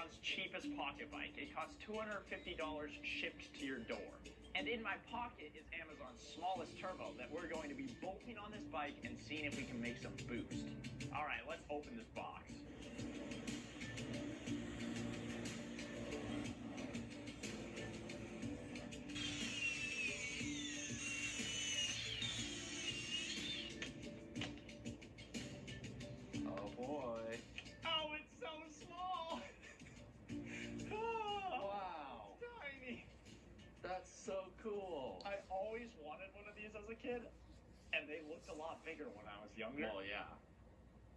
Amazon's cheapest pocket bike. It costs $250 shipped to your door. And in my pocket is Amazon's smallest turbo that we're going to be bolting on this bike and seeing if we can make some boost. All right, let's open this box. Oh boy. Oh, it's so small. Oh, Wow. tiny. That's so cool. I always wanted one of these as a kid, and they looked a lot bigger when I was younger. Well, yeah.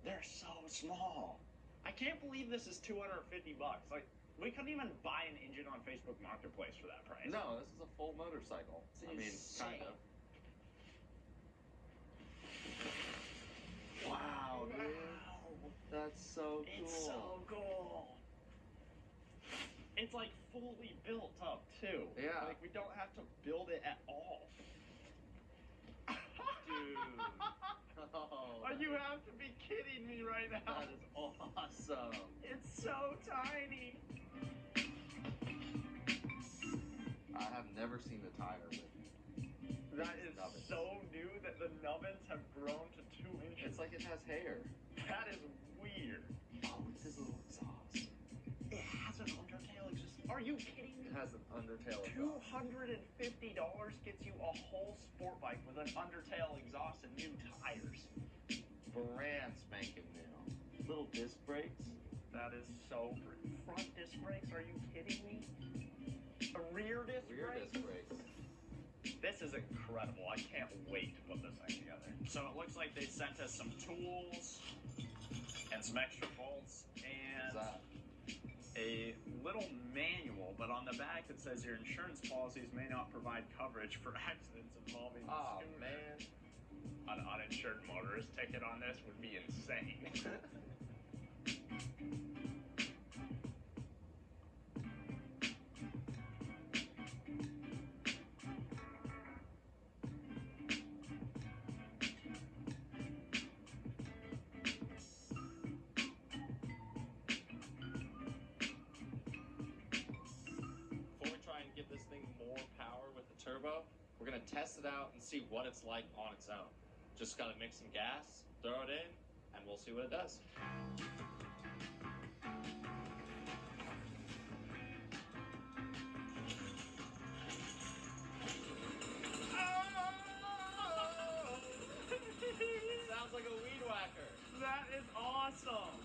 They're so small. I can't believe this is $250. Like, we couldn't even buy an engine on Facebook Marketplace for that price. No, this is a full motorcycle. It's I mean, insane. kind of. Wow, dude. Wow. That's so cool. It's so cool. It's like fully built up too. Yeah. Like we don't have to build it at all. Dude. Oh, Oh, you have to be kidding me right now. that is awesome. It's so tiny. I have never seen the tire with That these is nubbins. so new that the nubbins have grown to 2 inches. It's like it has hair. That is weird. Oh, it's this little exhaust. It has an undertail exhaust. Are you kidding It me? has an undertail exhaust. $250 gets you a whole sport bike with an undertail exhaust and new tires. Brand spanking new. Little disc brakes. That is so pretty. Front disc brakes? Are you kidding me? A rear disc Rear brakes? disc brakes. This is incredible. I can't wait to put this thing together. So it looks like they sent us some tools and some extra bolts What's and that? a little manual, but on the back it says your insurance policies may not provide coverage for accidents involving the Oh, scooter. man. An uninsured motorist ticket on this would be insane. Before we try and give this thing more power with the turbo, we're gonna test it out and see what it's like on its own. Just gotta mix some gas, throw it in, and we'll see what it does. Sounds like a weed whacker. That is awesome.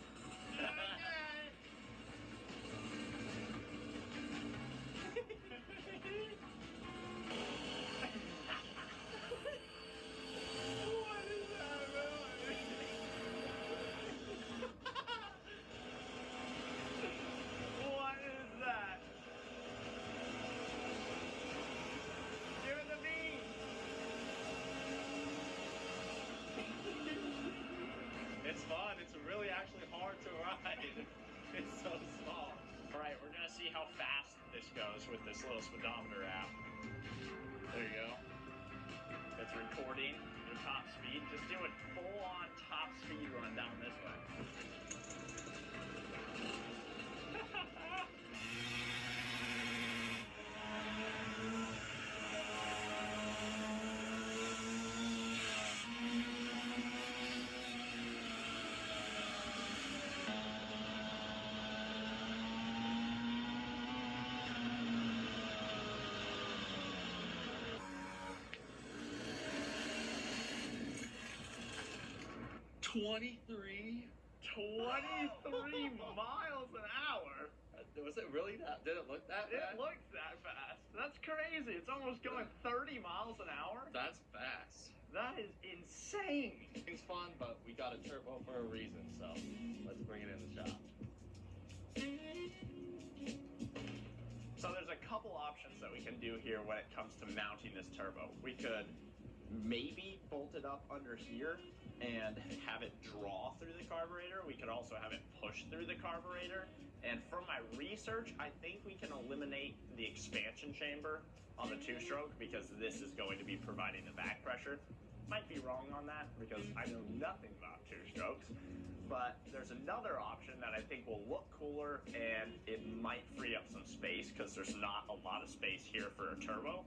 What is that really? What is that? Give it to me. It's fun. It's really actually hard to ride. It's so small. All right, we're gonna see how fast this goes with this little speedometer app. There you go. It's recording your top speed. Just do it full on top speed run down this way. $23? 23 miles an hour. Was it really that? Did it look that bad? It looks that fast. That's crazy. It's almost going 30 miles an hour. That's fast. That is insane. It's fun, but we got a turbo for a reason, so let's bring it in the shop. So there's a couple options that we can do here when it comes to mounting this turbo. We could maybe bolt it up under here and have it draw through the carburetor. We could also have it push through the carburetor. And from my research, I think we can eliminate the expansion chamber on the two-stroke because this is going to be providing the back pressure. Might be wrong on that because I know nothing about two-strokes. But there's another option that I think will look cooler, and it might free up some space because there's not a lot of space here for a turbo.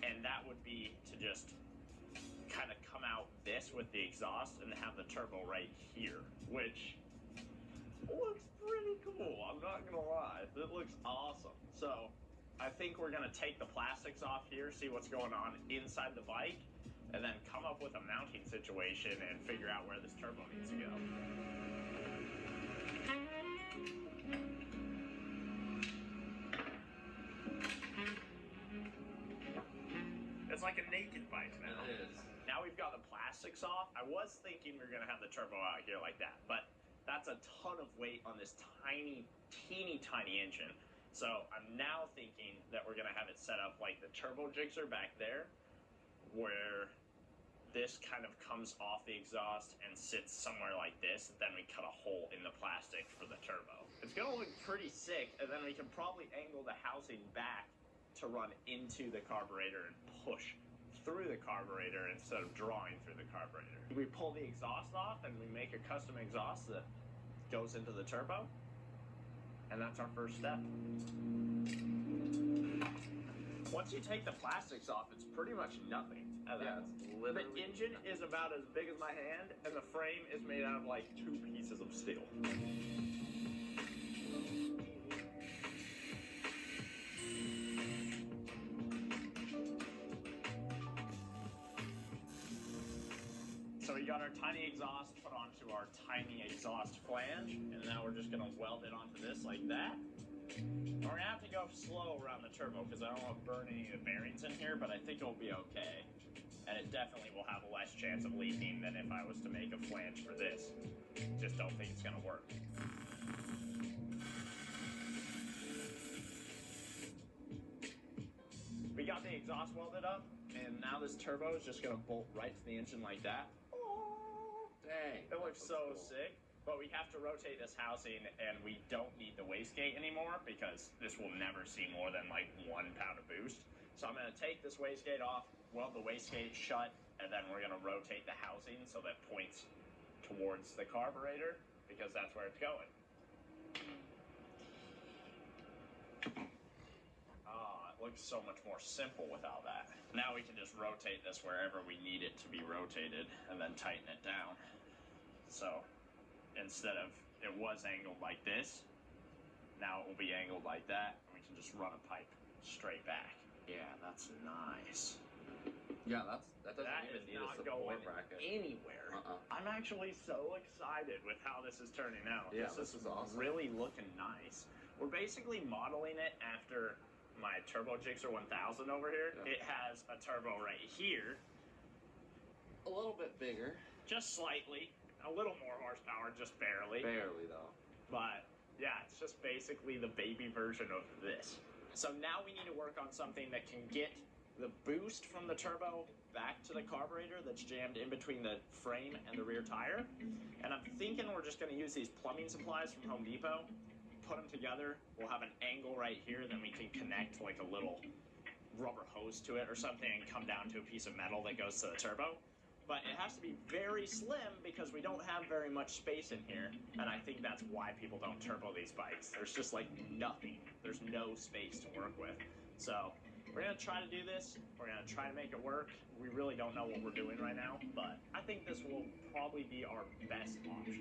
And that would be to just kind of come out this with the exhaust and have the turbo right here, which looks pretty cool. I'm not gonna lie, it looks awesome. So I think we're gonna take the plastics off here, see what's going on inside the bike, and then come up with a mounting situation and figure out where this turbo needs to go. It's like a naked bike now. It is. Now we've got the plastics off. I was thinking we were gonna have the turbo out here like that, but that's a ton of weight on this tiny, teeny tiny engine. So I'm now thinking that we're gonna have it set up like the turbo jigsaw back there, where this kind of comes off the exhaust and sits somewhere like this. Then we cut a hole in the plastic for the turbo. It's gonna look pretty sick, and then we can probably angle the housing back to run into the carburetor and push through the carburetor instead of drawing through the carburetor. We pull the exhaust off and we make a custom exhaust that goes into the turbo, and that's our first step. Once you take the plastics off, it's pretty much nothing. Yeah, it's literally the engine is about as big as my hand, and the frame is made out of like 2 pieces of steel. So we got our tiny exhaust put onto our tiny exhaust flange, and now we're just gonna weld it onto this like that. We're gonna have to go slow around the turbo because I don't want to burn any of the bearings in here, but I think it'll be okay. And it definitely will have a less chance of leaking than if I was to make a flange for this. Just don't think it's gonna work. We got the exhaust welded up, and now this turbo is just gonna bolt right to the engine like that. dang. It looks so sick, but we have to rotate this housing, and we don't need the wastegate anymore because this will never see more than like 1 pound of boost. So I'm gonna take this wastegate off, weld the wastegate shut, and then we're gonna rotate the housing so that points towards the carburetor because that's where it's going. Ah, it looks so much more simple without that. Now we can just rotate this wherever we need it to be rotated and then tighten it down. So instead of it was angled like this, now it will be angled like that, and we can just run a pipe straight back. Yeah, that's nice. Yeah, that doesn't That even is need a not support going bracket. anywhere. I'm actually so excited with how this is turning out. Yeah, this is awesome. really looking nice. We're basically modeling it after my Turbo Jigsaw 1000 over here. Yeah. It has a turbo right here, A little bit bigger. just slightly, a little more horsepower, just barely. Barely, though. But yeah, it's just basically the baby version of this. So now we need to work on something that can get the boost from the turbo back to the carburetor that's jammed in between the frame and the rear tire. And I'm thinking we're just going to use these plumbing supplies from Home Depot, put them together. We'll have an angle right here, then we can connect like a little rubber hose to it or something and come down to a piece of metal that goes to the turbo. But it has to be very slim because we don't have very much space in here, and I think that's why people don't turbo these bikes. There's just like nothing. There's no space to work with. So we're gonna try to do this. We're gonna try to make it work. We really don't know what we're doing right now, but I think this will probably be our best option.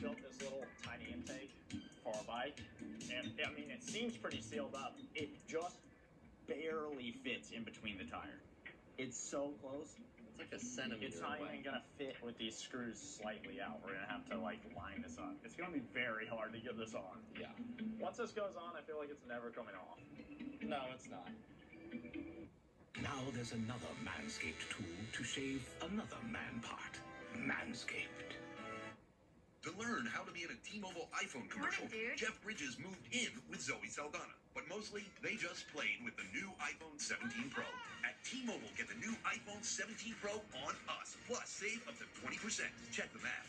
Built this little tiny intake for our bike, and I mean it seems pretty sealed up. It just barely fits in between the tire. It's so close. It's like a centimeter It's not away. even gonna fit with these screws slightly out. We're gonna have to like line this up. It's gonna be very hard to get this on. Yeah. Once this goes on, I feel like it's never coming off. No, it's not. Now there's another Manscaped tool to shave another man part. Manscaped. To learn how to be in a T-Mobile iPhone commercial, Morning, dude. Jeff Bridges moved in with Zoe Saldana. But mostly, they just played with the new iPhone 17 Pro. At T-Mobile, get the new iPhone 17 Pro on us. Plus, save up to 20%. Check the math.